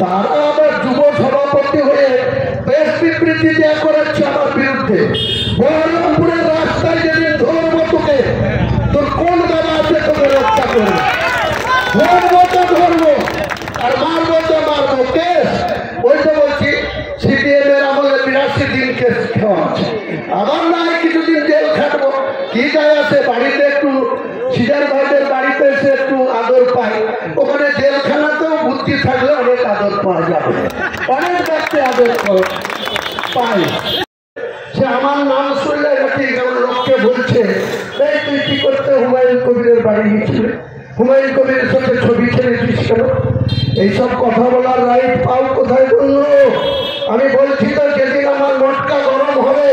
তারা আবার যুব সভাপতি হয়ে বেশ বিবৃতি দেওয়া করাচ্ছে আমার বিরুদ্ধে। বহরমপুরের রাস্তায় যেদিন ধরবো তোকে, তোর কোন বাবা আছে তোকে রক্ষা করবে? ধরবো তো ধরবো, আর মারবো তো মারবো। কেস ওই তো বলছি সিপিএম এর আমলে 82 দিন কেস খাওয়া আছে, আবার না কিছুদিন জেল খাটবো, কি যায় আছে? বাড়িতে একটু সিজার ভাইদের বাড়িতে এসে একটু আদর পাই, ওখানে জেলখানাতেও বুদ্ধি থাকলে অনেক আদর পাওয়া যাবে, অনেক ব্যক্তি আদর পাই। সে আমার নাম শুনলে নাকি যেমন লোককে বলছে এই তুই কি করতে হুমায়ুন কবিরের বাড়ি গিয়েছিল, হুমায়ুন কবিরের সাথে ছবি ছেড়েছিস কেন? এইসব কথা বলার রাইট পাও কোথায় বললো? আমি বলছি তো যেদিন আমার মটকা গরম হবে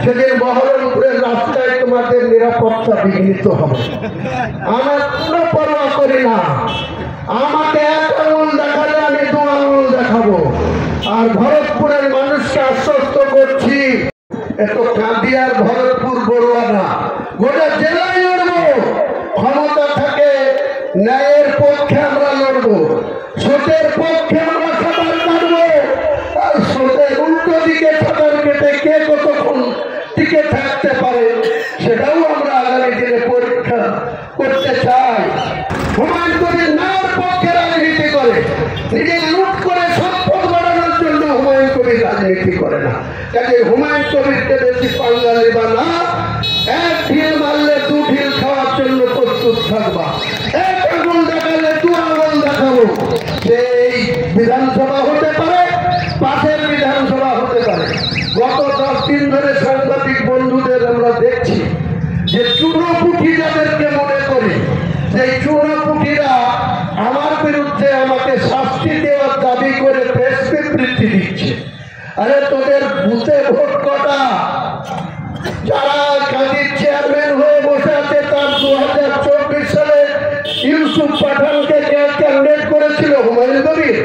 সেদিন বহরমপুরের রাস্তায় তোমাদের নিরাপত্তা বিঘ্নিত হবে। আমার কোনো পরোয়া করি না, আমাকে এক আঙুল দেখালে আমি 2 আঙুল দেখাবো। আর ভরতপুরের মানুষকে আশ্বস্ত করছি, এত কাঁদিয়ার ভরতপুর বড়ুয়া না, গোটা জেলায় লড়বো। ক্ষমতা থাকে ন্যায়ের পক্ষে আমরা লড়বো, সোটের পক্ষে আমরা সাঁতার কাটবো। আর সোটের উল্টো দিকে সাঁতার কেটে কে কতক্ষণ টিকে থাকতে পারে সেটাও আমরা আগামী দিনে পরীক্ষা করতে চাই। হুমায়ুন কবির ন্যায়ের পক্ষে রাজনীতি করে, নিজের লুট করে সম্পদ বাড়ানোর জন্য হুমায়ুন কবির রাজনীতি করে না। কাজে হুমায়ুন কবিরকে বেশি পাঙ্গা নেবা না। 1 ঢিল মারলে 2 ঢিল খাওয়ার জন্য প্রস্তুত থাকবা। 1 আঙুল দেখালে 2 আঙুল দেখাবো। সেই বিধানসভা হতে পারে, পাশের বিধানসভা হতে পারে। গত 10 দিন ধরে সাংবাদিক বন্ধুদের আমরা দেখছি যে চুনোপুঁটি যাদেরকে মনে করি, সেই চুনোপুঁটিরা আমার বিরুদ্ধে আমাকে শাস্তি দেওয়ার দাবি করে প্রেস বিবৃতি দিচ্ছে। আরে তোদের বুথে ভোট কটা? যারা কাজীর চেয়ারম্যান হয়ে বসে আছে তার 2024 সালে ইউসুফ পাঠানকে ক্যান্ডিডেট করেছিল হুমায়ুন কবির,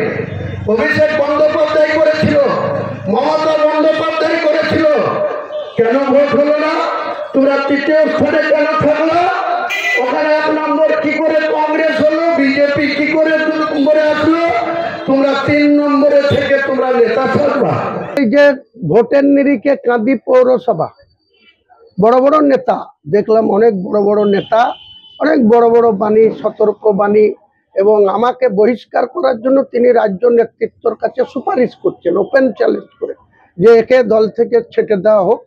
অভিষেক বন্দ্যোপাধ্যায় করেছিল, মমতা বন্দ্যোপাধ্যায় করেছিল। কেন ভোট হলো না? তোমরা 3য় স্থানে কেন থাকলো? ওখানে 1 নম্বর কি করে কংগ্রেস হলো, বিজেপি কি করে 2 নম্বরে আসলো? তোমরা 3 নম্বরে থেকে তোমরা নেতা থাকবা। এই যে ভোটের নিরিখে কাঁদি পৌরসভা, বড় বড় নেতা দেখলাম, অনেক বড় বড় নেতা, অনেক বড় বড় বাণী, সতর্ক বাণী, এবং আমাকে বহিষ্কার করার জন্য তিনি রাজ্য নেতৃত্বের কাছে সুপারিশ করছেন, ওপেন চ্যালেঞ্জ করে, যে একে দল থেকে ছেটে দেওয়া হোক,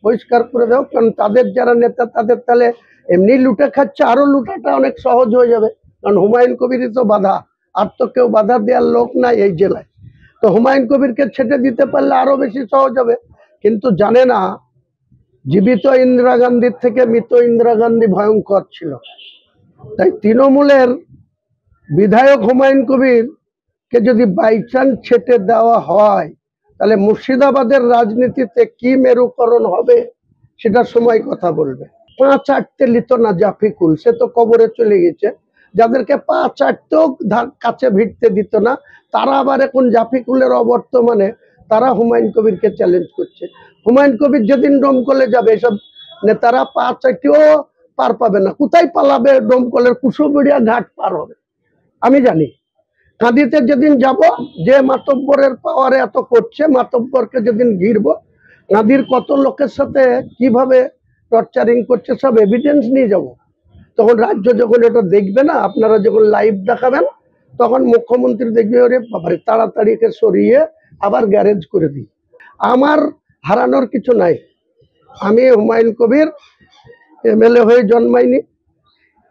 বহিষ্কার করে দেওয়া হোক। কারণ তাদের যারা নেতা তাদের তাহলে এমনি লুটে খাচ্ছে, আরো লুটাটা অনেক সহজ হয়ে যাবে। কারণ হুমায়ুন কবিরই তো বাধা, আর তো কেউ বাধা দেওয়ার লোক নাই এই জেলায়। তো হুমায়ুন কবিরকে ছেটে দিতে পারলে আরো বেশি সহজ হবে। কিন্তু জানে না জীবিত ইন্দিরা গান্ধীর থেকে মৃত ইন্দিরা গান্ধী ভয়ঙ্কর ছিল। তাই তৃণমূলের বিধায়ক হুমায়ুন কবিরকে যদি বাইচান্স ছেটে দেওয়া হয় তাহলে মুর্শিদাবাদের রাজনীতিতে কি মেরুকরণ হবে সেটা সময় কথা বলবে। 5 আটতে লিত না জাফিকুল, সে তো কবরে চলে গেছে। যাদেরকে 5 আটতেও কাছে ভিড়তে দিত না, তারা আবার এখন জাফিকুলের অবর্তমানে তারা হুমায়ুন কবিরকে চ্যালেঞ্জ করছে। হুমায়ুন কবির যেদিন ডোমকলে যাবে এসব নেতারা 5 আটটিও পার পাবে না। কোথায় পালাবে? ডোমকলের কুশোবড়িয়া ঘাট পার হবে। আমি জানি কাঁদিতে যেদিন যাব, যে মাতব্বরের পাওয়ারে এত করছে, মাতব্বরকে যেদিন ঘিরবো, কাঁদির কত লোকের সাথে কিভাবে টর্চারিং করছে সব এভিডেন্স নিয়ে যাব। তখন রাজ্য যখন এটা দেখবে না, আপনারা যখন লাইভ দেখাবেন, তখন মুখ্যমন্ত্রী দেখবে ওরে বাবারে, তাড়াতাড়ি একে সরিয়ে আবার গ্যারেজ করে দিই। আমার হারানোর কিছু নাই। আমি হুমায়ুন কবির এমএলএ হয়ে জন্মাইনি,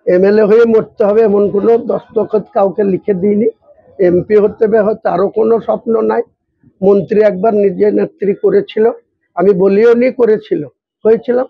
এমএলএ হয়ে মরতে হবে এমন কোনো দস্তখত কাউকে লিখে দিইনি। এমপি হতে হবে হয়তো আরো কোনো স্বপ্ন নাই। মন্ত্রী একবার নিজে নেত্রী করেছিল, আমি বলিও নি, করেছিল, হয়েছিলাম।